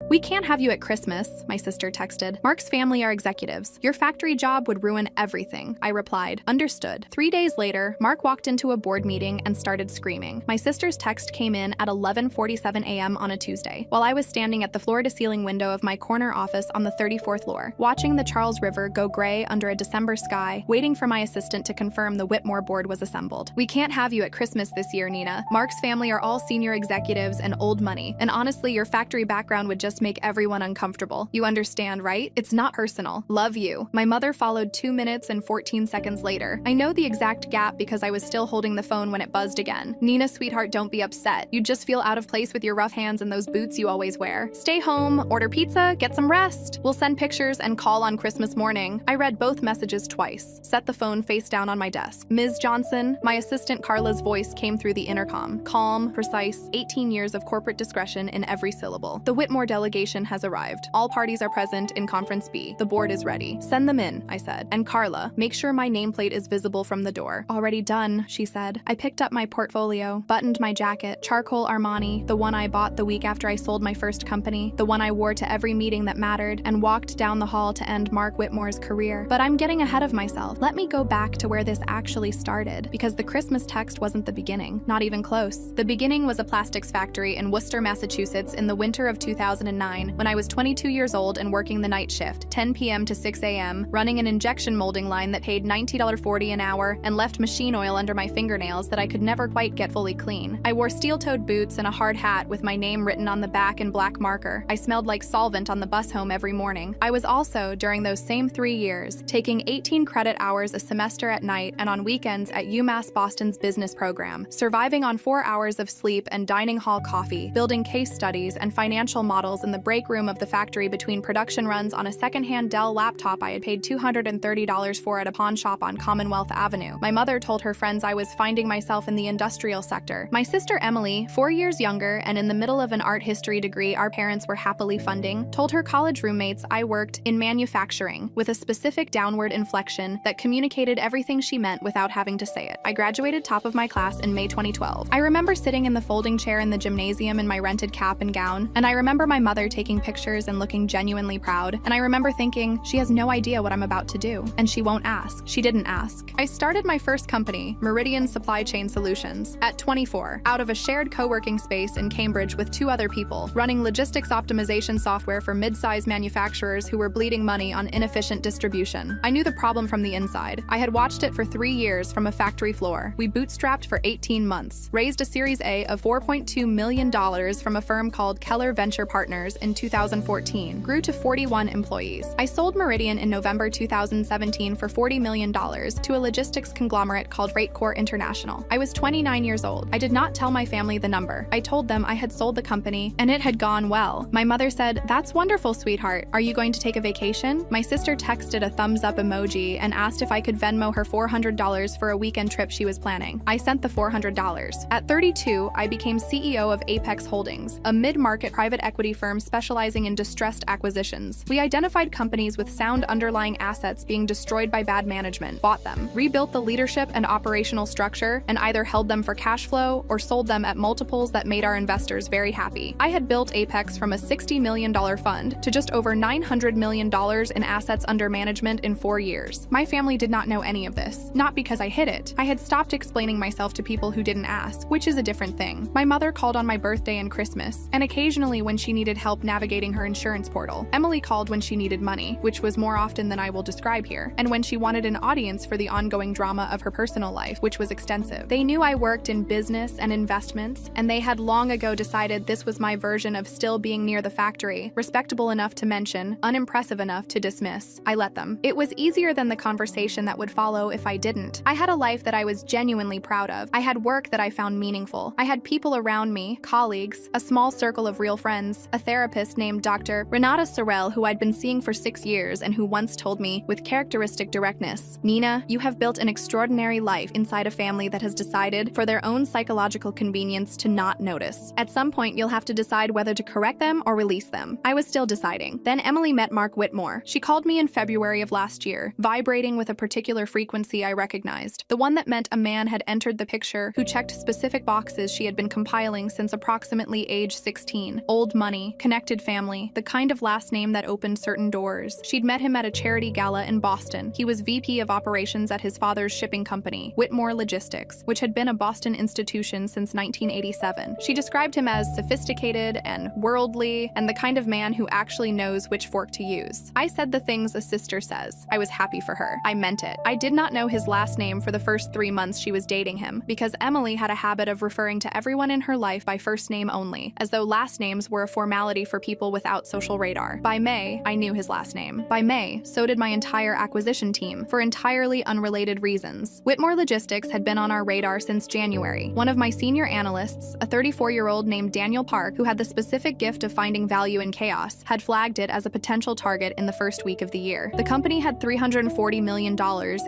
"We can't have you at Christmas," my sister texted. "Mark's family are executives. Your factory job would ruin everything," I replied. "Understood." 3 days later, Mark walked into a board meeting and started screaming. My sister's text came in at 11:47 a.m. on a Tuesday, while I was standing at the floor-to-ceiling window of my corner office on the 34th floor, watching the Charles River go gray under a December sky, waiting for my assistant to confirm the Whitmore board was assembled. "We can't have you at Christmas this year, Nina. Mark's family are all senior executives and old money, and honestly, your factory background would just make everyone uncomfortable. You understand, right? It's not personal. Love you." My mother followed 2 minutes and 14 seconds later. I know the exact gap because I was still holding the phone when it buzzed again. "Nina, sweetheart, don't be upset. You'd just feel out of place with your rough hands and those boots you always wear. Stay home, order pizza, get some rest. We'll send pictures and call on Christmas morning." I read both messages twice, set the phone face down on my desk. "Ms. Johnson," my assistant Carla's voice came through the intercom. Calm, precise, 18 years of corporate discretion in every syllable. "The Whitmore delegation has arrived. All parties are present in Conference B. The board is ready. Send them in," I said. "And Carla, make sure my nameplate is visible from the door." "Already done," she said. I picked up my portfolio, buttoned my jacket, charcoal Armani, the one I bought the week after I sold my first company, the one I wore to every meeting that mattered, and walked down the hall to end Mark Whitmore's career. But I'm getting ahead of myself. Let me go back to where this actually started, because the Christmas text wasn't the beginning, not even close. The beginning was a plastics factory in Worcester, Massachusetts in the winter of 2009, when I was 22 years old and working the night shift, 10 p.m. to 6 a.m., running an injection molding line that paid $90.40 an hour and left machine oil under my fingernails that I could never quite get fully clean. I wore steel-toed boots and a hard hat with my name written on the back in black marker. I smelled like solvent on the bus home every morning. I was also, during those same 3 years, taking 18 credit hours a semester at night and on weekends at UMass Boston's business program, surviving on 4 hours of sleep and dining hall coffee, building case studies and financial models in the break room of the factory between production runs on a secondhand Dell laptop I had paid $230 for at a pawn shop on Commonwealth Avenue. My mother told her friends I was finding myself in the industrial sector. My sister Emily, 4 years younger and in the middle of an art history degree our parents were happily funding, told her college roommates I worked in manufacturing, with a specific downward inflection that communicated everything she meant without having to say it. I graduated top of my class in May 2012. I remember sitting in the folding chair in the gymnasium in my rented cap and gown, and I remember my mother taking pictures and looking genuinely proud, and I remember thinking, she has no idea what I'm about to do, and she won't ask. She didn't ask. I started my first company, Meridian Supply Chain Solutions, at 24, out of a shared co-working space in Cambridge with 2 other people, running logistics optimization software for mid-size manufacturers who were bleeding money on inefficient distribution. I knew the problem from the inside. I had watched it for 3 years from a factory floor. We bootstrapped for 18 months, raised a Series A of $4.2 million from a firm called Keller Venture Partners in 2014, grew to 41 employees. I sold Meridian in November 2017 for $40 million to a logistics conglomerate called FreightCor International. I was 29 years old. I did not tell my family the number. I told them I had sold the company and it had gone well. My mother said, "That's wonderful, sweetheart. Are you going to take a vacation?" My sister texted a thumbs up emoji and asked if I could Venmo her $400 for a weekend trip she was planning. I sent the $400. At 32, I became CEO of Apex Holdings, a mid-market private equity firm specializing in distressed acquisitions. We identified companies with sound underlying assets being destroyed by bad management, bought them, rebuilt the leadership and operational structure, and either held them for cash flow or sold them at multiples that made our investors very happy. I had built Apex from a $60 million fund to just over $900 million in assets under management in 4 years. My family did not know any of this, not because I hid it. I had stopped explaining myself to people who didn't ask, which is a different thing. My mother called on my birthday and Christmas, and occasionally when she needed help navigating her insurance portal. Emily called when she needed money, which was more often than I will describe here, and when she wanted an audience for the ongoing drama of her personal life, which was extensive. They knew I worked in business and investments, and they had long ago decided this was my version of still being near the factory, respectable enough to mention, unimpressive enough to dismiss. I let them. It was easier than the conversation that would follow if I didn't. I had a life that I was genuinely proud of. I had work that I found meaningful. I had people around me, colleagues, a small circle of real friends, a therapist named Dr. Renata Sorrell, who I'd been seeing for 6 years and who once told me, with characteristic directness, "Nina, you have built an extraordinary life inside a family that has decided, for their own psychological convenience, to not notice. At some point, you'll have to decide whether to correct them or release them." I was still deciding. Then Emily met Mark Whitmore. She called me in February of last year, vibrating with a particular frequency I recognized, the one that meant a man had entered the picture who checked specific boxes she had been compiling since approximately age 16. Old money, connected family, the kind of last name that opened certain doors. She'd met him at a charity gala in Boston. He was VP of operations at his father's shipping company, Whitmore Logistics, which had been a Boston institution since 1987. She described him as sophisticated and worldly, and the kind of man who actually knows which fork to use. I said the things a sister says. I was happy for her. I meant it. I did not know his last name for the first 3 months she was dating him, because Emily had a habit of referring to everyone in her life by first name only, as though last names were a formality for people without social radar. By May, I knew his last name. By May, so did my entire acquisition team, for entirely unrelated reasons. Whitmore Logistics had been on our radar since January. One of my senior analysts, a 34-year-old named Daniel Park, who had the specific gift of finding value in chaos, had flagged it as a potential target in the first week of the year. The company had $340 million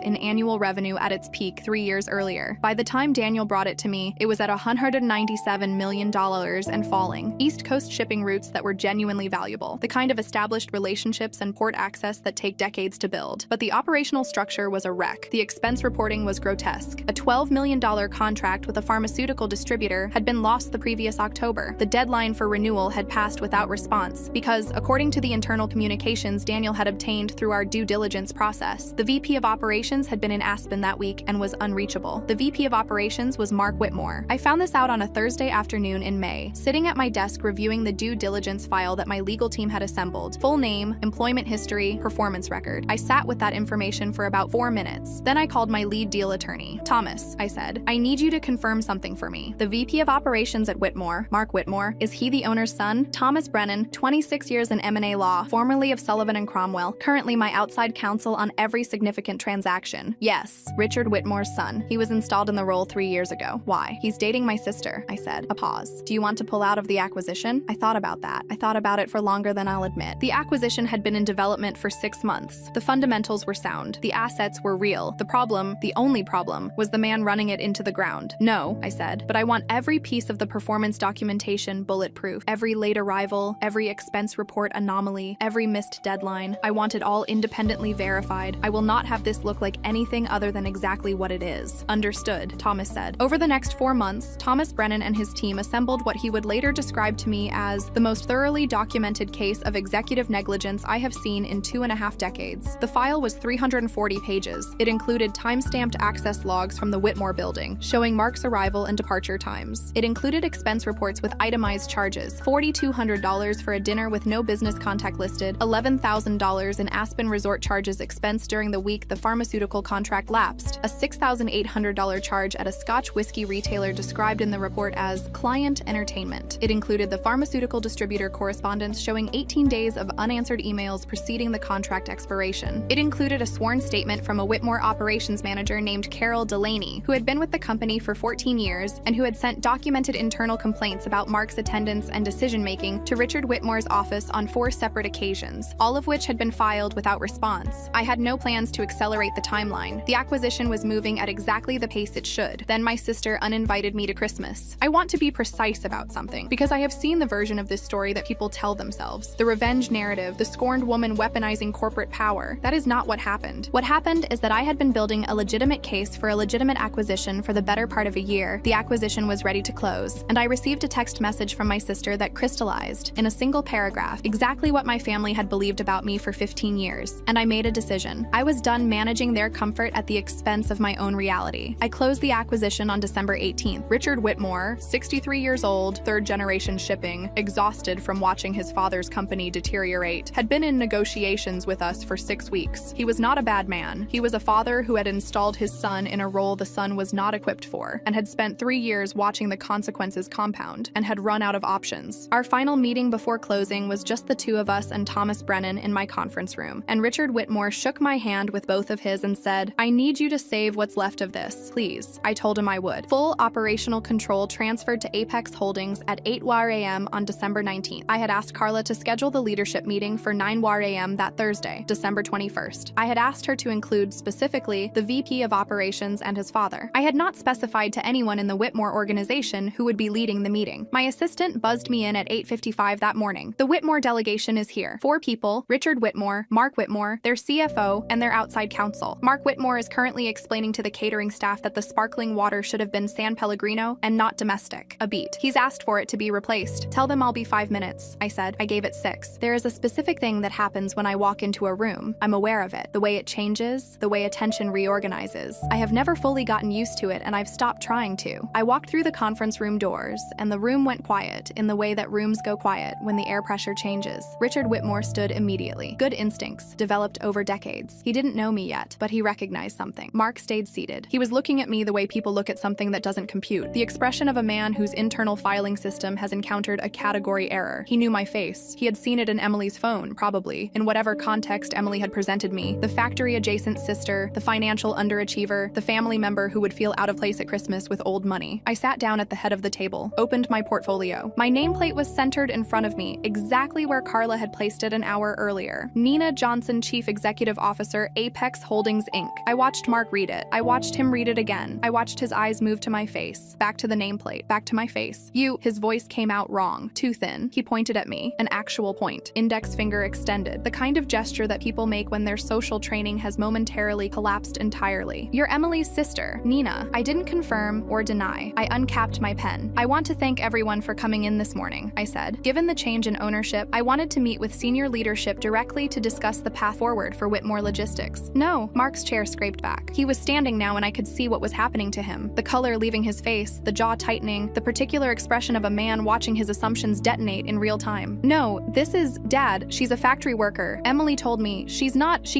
in annual revenue at its peak 3 years earlier. By the time Daniel brought it to me, it was at $197 million and falling. East Coast shipping routes that were genuinely valuable, the kind of established relationships and port access that take decades to build. But the operational structure was a wreck. The expense reporting was grotesque. A $12 million contract with a pharmaceutical distributor had been lost the previous October. The deadline for renewal had passed without response because, according to the internal communications Daniel had obtained through our due diligence process, the VP of operations had been in Aspen that week and was unreachable. The VP of operations was Mark Whitmore. I found this out on a Thursday afternoon in May, sitting at my desk reviewing the due diligence file that my legal team had assembled. Full name, employment history, performance record. I sat with that information for about 4 minutes. Then I called my lead deal attorney. Thomas, I said, I need you to confirm something for me. The VP of operations at Whitmore, Mark Whitmore, is he the owner's son? Thomas Brennan, 26 years in M&A law, formerly of Sullivan and Cromwell, currently my outside counsel on every significant transaction. Yes, Richard Whitmore's son. He was installed in the role 3 years ago. Why? He's dating my sister, I said. A pause. Do you want to pull out of the acquisition? I thought about that. I thought about it for longer than I'll admit. The acquisition had been in development for 6 months. The fundamentals were sound. The assets were real. The problem, the only problem, was the man running it into the ground. No, I said, but I want every piece of the performance documentation bulletproof. Every late arrival, every expense report anomaly, every missed deadline. I want it all independently verified. I will not have this look like anything other than exactly what it is. Understood, Thomas said. Over the next 4 months, Thomas Brennan and his team assembled what he would later describe to me as the most thoroughly documented case of executive negligence I have seen in 2.5 decades. The file was 340 pages. It included time-stamped access logs from the Whitmore building, showing Mark's arrival and departure times. It included expense reports with itemized charges, $4,200 for a dinner with no business contact listed, $11,000 in Aspen resort charges expensed during the week the pharmaceutical contract lapsed, a $6,800 charge at a Scotch whiskey retailer described in the report as client entertainment. It included the pharmaceutical distributor correspondence showing 18 days of unanswered emails preceding the contract expiration. It included a sworn statement from a Whitmore operations manager named Carol Delaney, who had been with the company for 14 years and who had sent documented internal complaints about Mark's attendance and decision-making to Richard Whitmore's office on 4 separate occasions, all of which had been filed without response. I had no plans to accelerate the timeline. The acquisition was moving at exactly the pace it should. Then my sister uninvited me to Christmas. I want to be precise about something, because I have seen the version of this story that people tell themselves. The revenge narrative, the scorned woman weaponizing corporate power. That is not what happened. What happened is that I had been building a legitimate case for a legitimate acquisition for the better part of a year. The acquisition was ready to close, and I received a text message from my sister that crystallized, in a single paragraph, exactly what my family had believed about me for 15 years. And I made a decision. I was done managing their comfort at the expense of my own reality. I closed the acquisition on December 18th. Richard Whitmore, 63 years old, third-generation shipping, exhausted from watching his father's company deteriorate, had been in negotiations with us for 6 weeks. He was not a bad man. He was a father who had installed his son in a role the son was not equipped for, and had spent 3 years watching the consequences compound, and had run out of options. Our final meeting before closing was just the 2 of us and Thomas Brennan in my conference room, and Richard Whitmore shook my hand with both of his and said, I need you to save what's left of this, please. I told him I would. Full operational control transferred to Apex Holdings at 8 a.m. on December 19th. I had asked Carla to schedule the leadership meeting for 9 a.m. that Thursday, December 21st. I had asked her to include specifically the VP of operations and his father. I had not specified to anyone in the Whitmore organization who would be leading the meeting. My assistant buzzed me in at 8:55 that morning. The Whitmore delegation is here. 4 people, Richard Whitmore, Mark Whitmore, their CFO, and their outside counsel. Mark Whitmore is currently explaining to the catering staff that the sparkling water should have been San Pellegrino and not domestic. A beat. He's asked for it to be replaced. Tell them I'll be 5 minutes, I said. I gave it 6. There is a specific thing that happens when I walk into a room. I'm aware of it. The way it changes, the way attention reorganizes. I have never fully gotten used to it, and I've stopped trying to. I walked through the conference room doors, and the room went quiet in the way that rooms go quiet when the air pressure changes. Richard Whitmore stood immediately. Good instincts, developed over decades. He didn't know me yet, but he recognized something. Mark stayed seated. He was looking at me the way people look at something that doesn't compute. The expression of a man whose internal filing system has encountered a category error. He knew my face. He had seen it in Emily's phone, probably, in whatever context Emily had presented me. The factory-adjacent sister, the financial underachiever, the family member who would feel out of place at Christmas with old money. I sat down at the head of the table, opened my portfolio. My nameplate was centered in front of me, exactly where Carla had placed it an hour earlier. Nina Johnson, Chief Executive Officer, Apex Holdings, Inc. I watched Mark read it. I watched him read it again. I watched his eyes move to my face, back to the nameplate, back to my face. His voice came out wrong, too thin. He pointed at me, an actual point, index finger extended, the kind of gesture that people make when their social training has momentarily collapsed entirely. You're Emily's sister, Nina. I didn't confirm or deny. I uncapped my pen. I want to thank everyone for coming in this morning, I said. Given the change in ownership, I wanted to meet with senior leadership directly to discuss the path forward for Whitmore Logistics. No, Mark's chair scraped back. He was standing now and I could see what was happening to him. The color leaving his face, the jaw tightening, the particular expression of a man watching his assumptions detonate in real time. No, this is Dad. She's a factory worker. Emily told me she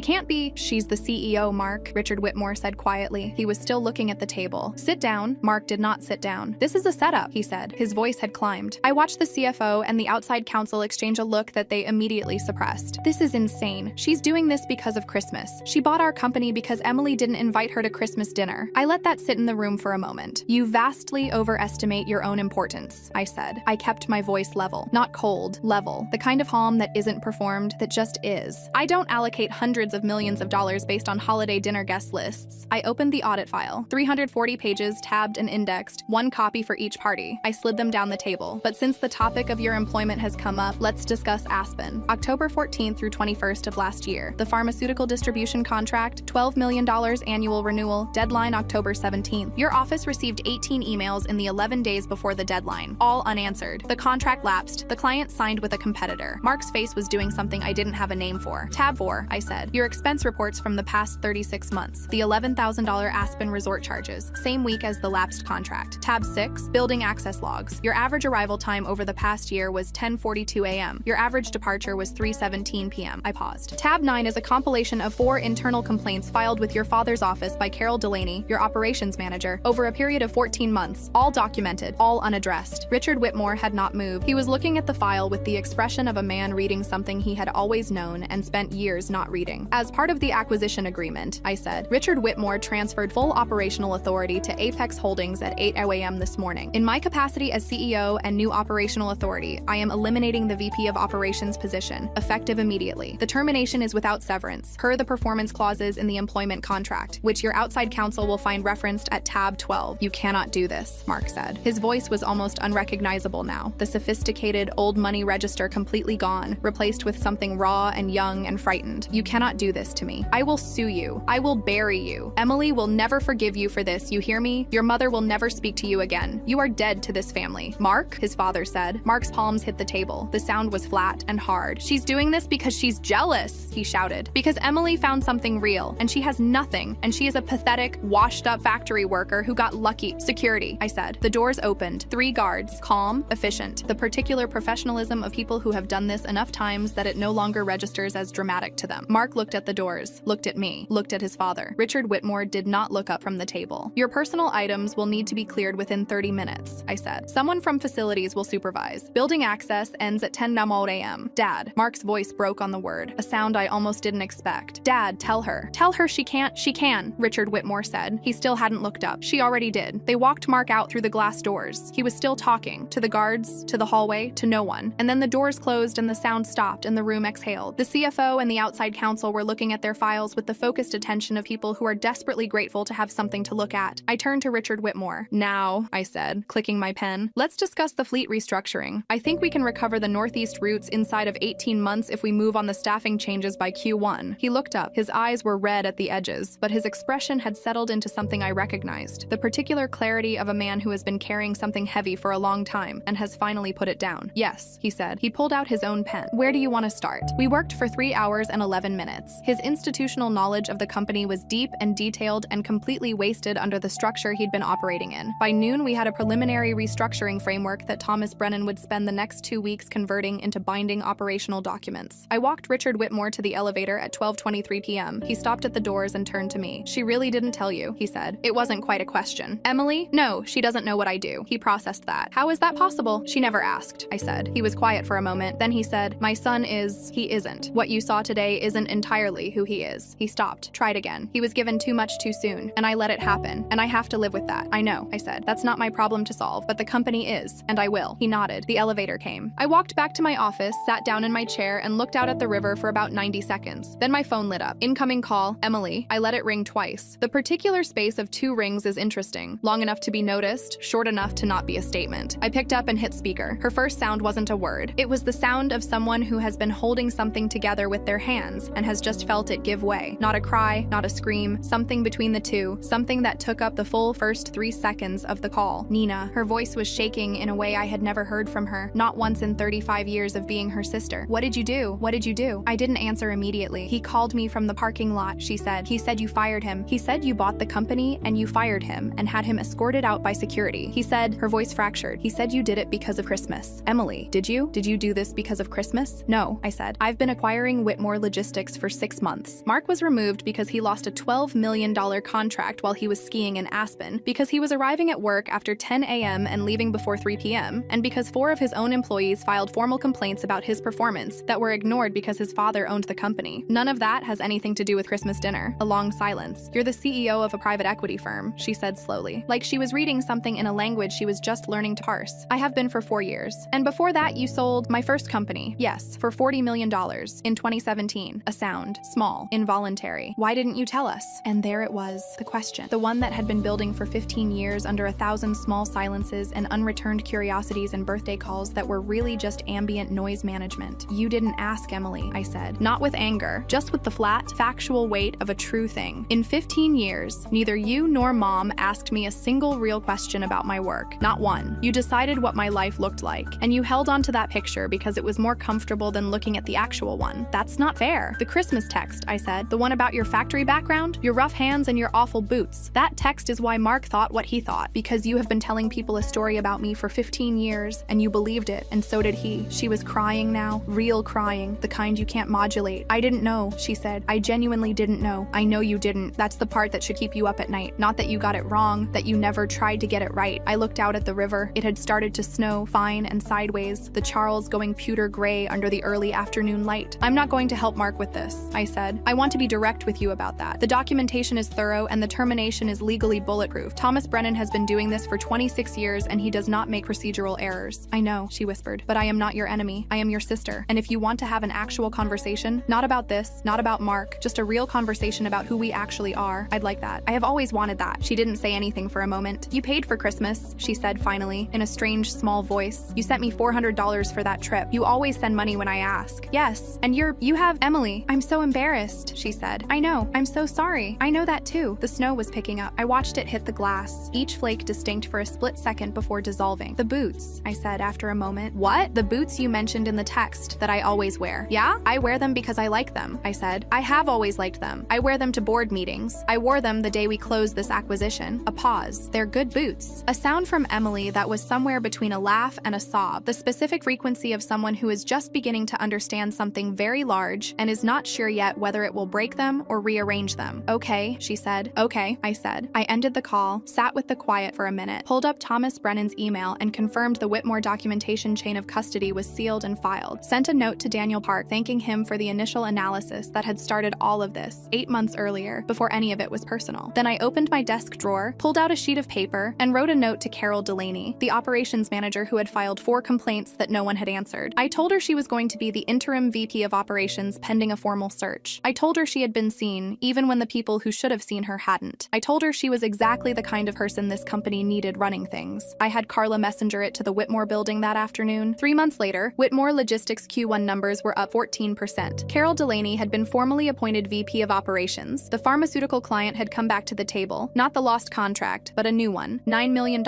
can't be. She's the CEO, Mark, Richard Whitmore said quietly. He was still looking at the table. Sit down. Mark did not sit down. This is a setup, he said. His voice had climbed. I watched the CFO and the outside counsel exchange a look that they immediately suppressed. This is insane. She's doing this because of Christmas. She bought our company because Emily didn't invite her to Christmas dinner. I let that sit in the room for a moment. You vastly overestimate your own importance, I said. I kept my voice level. Not cold, level. The kind of calm that isn't performed, that just is. I don't allocate hundreds of millions of dollars based on holiday dinner guest lists. I opened the audit file. 340 pages, tabbed and indexed, one copy for each party. I slid them down the table. But since the topic of your employment has come up, let's discuss Aspen. October 14th through 21st of last year. The pharmaceutical distribution contract, $12 million annual renewal, deadline October 17th. Your office received 18 emails in the 11 days before the deadline, all unanswered. The contract lapsed. The client signed with a competitor. Mark's face was doing something I didn't have a name for. Tab 4, I said. Your expense reports from the past 36 months. The $11,000 Aspen resort charges, same week as the lapsed contract. Tab 6, building access logs. Your average arrival time over the past year was 10:42 a.m. Your average departure was 3:17 p.m. I paused. Tab 9 is a compilation of 4 internal complaints filed with your father's office by Carol Delaney, your operations manager, over a period of 14 months, all documented, all unaddressed. Richard Whitmore had not moved. He was looking at the file with the expression of a man reading something he had always known and spent years not reading. As part of the acquisition agreement, I said, Richard Whitmore transferred full operational authority to Apex Holdings at 8 a.m. this morning. In my capacity as CEO and new operational authority, I am eliminating the VP of Operations position, effective immediately. The termination is without severance, per the performance clauses in the employment contract, which your outside counsel will find referenced at tab 12. You cannot do this, Mark said. His voice was almost unrecognizable now, the sophisticated old money register completely gone, replaced with something raw and young and frightened. You cannot do this to me. I will sue you. I will bury you. Emily will never forgive you for this, you hear me? Your mother will never speak to you again. You are dead to this family. Mark, his father said. Mark's palms hit the table. The sound was flat and hard. She's doing this because she's jealous, he shouted. Because Emily found something real, and she has nothing, and she is a pathetic, washed-up factory worker who got lucky. Security, I said. The doors opened. 3 guards, calm, efficient. The particular professionalism of people who have done this enough times that it no longer registers as dramatic to them. Mark looked at the doors, looked at me, looked at his father. Richard Whitmore did not look up from the table. Your personal items will need to be cleared within 30 minutes, I said. Someone from facilities will supervise. Building access ends at 10 a.m. Dad, Mark's voice broke on the word, a sound I almost didn't expect. Dad, tell her. Tell her she can't. She can, Richard Whitmore said. He still hadn't looked up. She already did. They walked Mark out through the glass doors. He was still talking, to the guards, to the hallway, to no one. And then the doors closed and the sound stopped and the room exhaled. The CFO and the outside counsel were looking at their files with the focused attention of people who are desperately grateful to have something to look at. I turned to Richard Whitmore. Now, I said, clicking my pen, let's discuss the fleet restructuring. I think we can recover the Northeast routes inside of 18 months if we move on the staffing changes by Q1. He looked up. His eyes were red at the edges, but his expression had settled into something I recognized. The particular clarity of a man who has been carrying something heavy for a long time and has finally put it down. down. Yes, he said. He pulled out his own pen. Where do you want to start? We worked for 3 hours and 11 minutes. His institutional knowledge of the company was deep and detailed and completely wasted under the structure he'd been operating in. By noon, we had a preliminary restructuring framework that Thomas Brennan would spend the next 2 weeks converting into binding operational documents. I walked Richard Whitmore to the elevator at 12:23 p.m. He stopped at the doors and turned to me. She really didn't tell you, he said. It wasn't quite a question. Emily? No, she doesn't know what I do. He processed that. How is that possible? She never asked, I said. He was quiet for a moment. Then he said, my son is, he isn't. What you saw today isn't entirely who he is. He stopped, tried again. He was given too much too soon, and I let it happen, and I have to live with that. I know, I said. That's not my problem to solve, but the company is, and I will. He nodded. The elevator came. I walked back to my office, sat down in my chair, and looked out at the river for about 90 seconds. Then my phone lit up. Incoming call, Emily. I let it ring twice. The particular space of 2 rings is interesting. Long enough to be noticed, short enough to not be a statement. I picked up and hit speaker. Her first sound wasn't a word. It was the sound of someone who has been holding something together with their hands and has just felt it give way. Not a cry, not a scream, something between the two, something that took up the full first 3 seconds of the call. Nina. Her voice was shaking in a way I had never heard from her, not once in 35 years of being her sister. What did you do? What did you do? I didn't answer immediately. He called me from the parking lot, she said. He said you fired him. He said you bought the company and you fired him and had him escorted out by security. He said, her voice fractured. He said you did it because of Christmas. Emily, did you? Did you do this because of Christmas? No, I said. I've been acquiring Whitmore Logistics for 6 months. Mark was removed because he lost a $12 million contract while he was skiing in Aspen, because he was arriving at work after 10 a.m. and leaving before 3 p.m., and because 4 of his own employees filed formal complaints about his performance that were ignored because his father owned the company. None of that has anything to do with Christmas dinner. A long silence. You're the CEO of a private equity firm, she said slowly, like she was reading something in a language she was just learning to parse. I have been for 4 years. And before that, you sold my first company. Yes, for $40 million in 2017. A sound. Small. Involuntary. Why didn't you tell us? And there it was, the question. The one that had been building for 15 years under 1,000 small silences and unreturned curiosities and birthday calls that were really just ambient noise management. You didn't ask, Emily, I said. Not with anger, just with the flat, factual weight of a true thing. In 15 years, neither you nor Mom asked me a single real question about my work. Not one. You decided what my life looked like, and you held on to that picture because it was more comfortable than looking at the actual one. That's not fair. The Christmas text, I said. The one about your factory background, your rough hands, and your awful boots. That text is why Mark thought what he thought, because you have been telling people a story about me for 15 years, and you believed it, and so did he. She was crying now, real crying, the kind you can't modulate. I didn't know, she said. I genuinely didn't know. I know you didn't. That's the part that should keep you up at night. Not that you got it wrong, that you never tried to get it right. I looked out at the river. It had started to snow, fine and sideways, the Charles going pewter gray under the early afternoon light. I'm not going to help Mark with this, I said. I want to be direct with you about that. The documentation is thorough and the termination is legally bulletproof. Thomas Brennan has been doing this for 26 years and he does not make procedural errors. I know, she whispered, but I am not your enemy. I am your sister. And if you want to have an actual conversation, not about this, not about Mark, just a real conversation about who we actually are, I'd like that. I have always wanted that. She didn't say anything for a moment. You paid for Christmas, she said finally, in a strange, small voice. You sent me $400 for that trip. You always send money when I ask. Yes, and you have Emily. I'm so embarrassed, she said. I know. I'm so sorry. I know that too. The snow was picking up. I watched it hit the glass, each flake distinct for a split second before dissolving. The boots, I said after a moment. What? The boots you mentioned in the text that I always wear. Yeah? I wear them because I like them, I said. I have always liked them. I wear them to board meetings. I wore them the day we closed this acquisition. A pause. They're good boots. A sound from Emily that was somewhere between a laugh and a sob, the specific frequency of someone who is just beginning to understand something very large and is not sure yet whether it will break them or rearrange them. Okay, she said. Okay, I said. I ended the call, sat with the quiet for a minute, pulled up Thomas Brennan's email and confirmed the Whitmore documentation chain of custody was sealed and filed, sent a note to Daniel Park thanking him for the initial analysis that had started all of this 8 months earlier, before any of it was personal. Then I opened my desk drawer, pulled out a sheet of paper, and wrote a note to Carol Delaney, the operations manager who had filed 4 complaints that no one had answered. I told her she was going to be the interim VP of operations pending a formal search. I told her she had been seen, even when the people who should have seen her hadn't. I told her she was exactly the kind of person this company needed running things. I had Carla messenger it to the Whitmore building that afternoon. 3 months later, Whitmore Logistics Q1 numbers were up 14%. Carol Delaney had been formally appointed VP of operations. The pharmaceutical client had come back to the table, not the lost contract, but a new one, $9 million,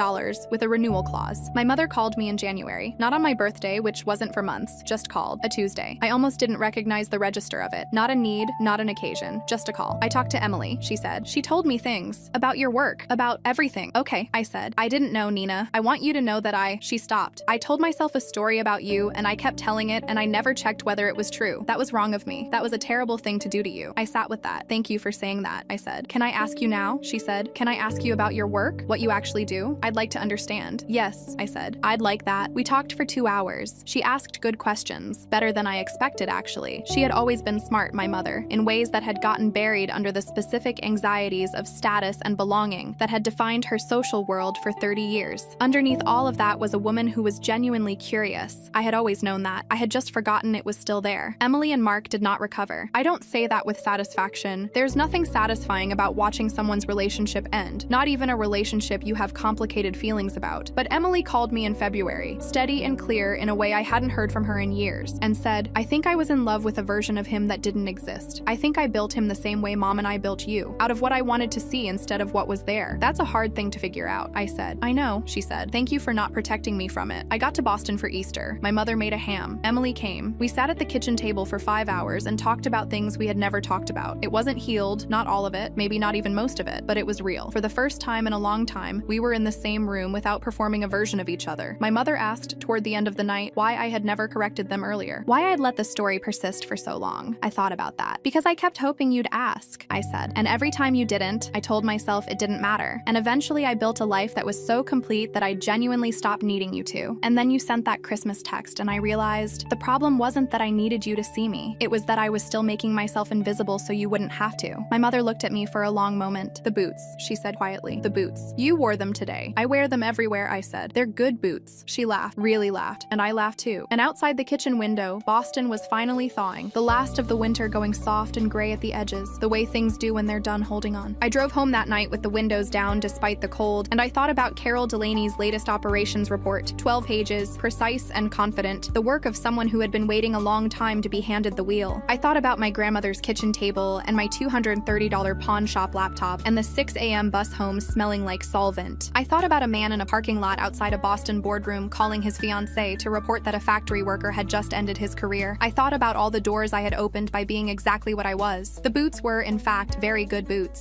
with a renewal clause. My mother called me in January. January. Not on my birthday, which wasn't for months, just called. A Tuesday. I almost didn't recognize the register of it. Not a need, not an occasion, just a call. I talked to Emily, she said. She told me things. About your work. About everything. Okay, I said. I didn't know, Nina. I want you to know that She stopped. I told myself a story about you, and I kept telling it, and I never checked whether it was true. That was wrong of me. That was a terrible thing to do to you. I sat with that. Thank you for saying that, I said. Can I ask you now? She said. Can I ask you about your work? What you actually do? I'd like to understand. Yes, I said. I'd like that. We talked for 2 hours. She asked good questions. Better than I expected, actually. She had always been smart, my mother, in ways that had gotten buried under the specific anxieties of status and belonging that had defined her social world for 30 years. Underneath all of that was a woman who was genuinely curious. I had always known that. I had just forgotten it was still there. Emily and Mark did not recover. I don't say that with satisfaction. There's nothing satisfying about watching someone's relationship end, not even a relationship you have complicated feelings about. But Emily called me in February, steady and clear in a way I hadn't heard from her in years, and said, I think I was in love with a version of him that didn't exist. I think I built him the same way Mom and I built you, out of what I wanted to see instead of what was there. That's a hard thing to figure out, I said. I know, she said. Thank you for not protecting me from it. I got to Boston for Easter. My mother made a ham. Emily came. We sat at the kitchen table for 5 hours and talked about things we had never talked about. It wasn't healed, not all of it, maybe not even most of it, but it was real. For the first time in a long time, we were in the same room without performing a version of each other. My mother asked, toward the end of the night, why I had never corrected them earlier. Why I had let the story persist for so long. I thought about that. Because I kept hoping you'd ask, I said. And every time you didn't, I told myself it didn't matter. And eventually I built a life that was so complete that I genuinely stopped needing you to. And then you sent that Christmas text and I realized the problem wasn't that I needed you to see me. It was that I was still making myself invisible so you wouldn't have to. My mother looked at me for a long moment. The boots, she said quietly. The boots. You wore them today. I wear them everywhere, I said. They're good boots. She laughed, really laughed, and I laughed too. And outside the kitchen window, Boston was finally thawing, the last of the winter going soft and gray at the edges, the way things do when they're done holding on. I drove home that night with the windows down despite the cold, and I thought about Carol Delaney's latest operations report, 12 pages, precise and confident, the work of someone who had been waiting a long time to be handed the wheel. I thought about my grandmother's kitchen table and my $230 pawn shop laptop and the 6 a.m. bus home smelling like solvent. I thought about a man in a parking lot outside a Boston boardroom calling his fiancée to report that a factory worker had just ended his career. I thought about all the doors I had opened by being exactly what I was. The boots were, in fact, very good boots.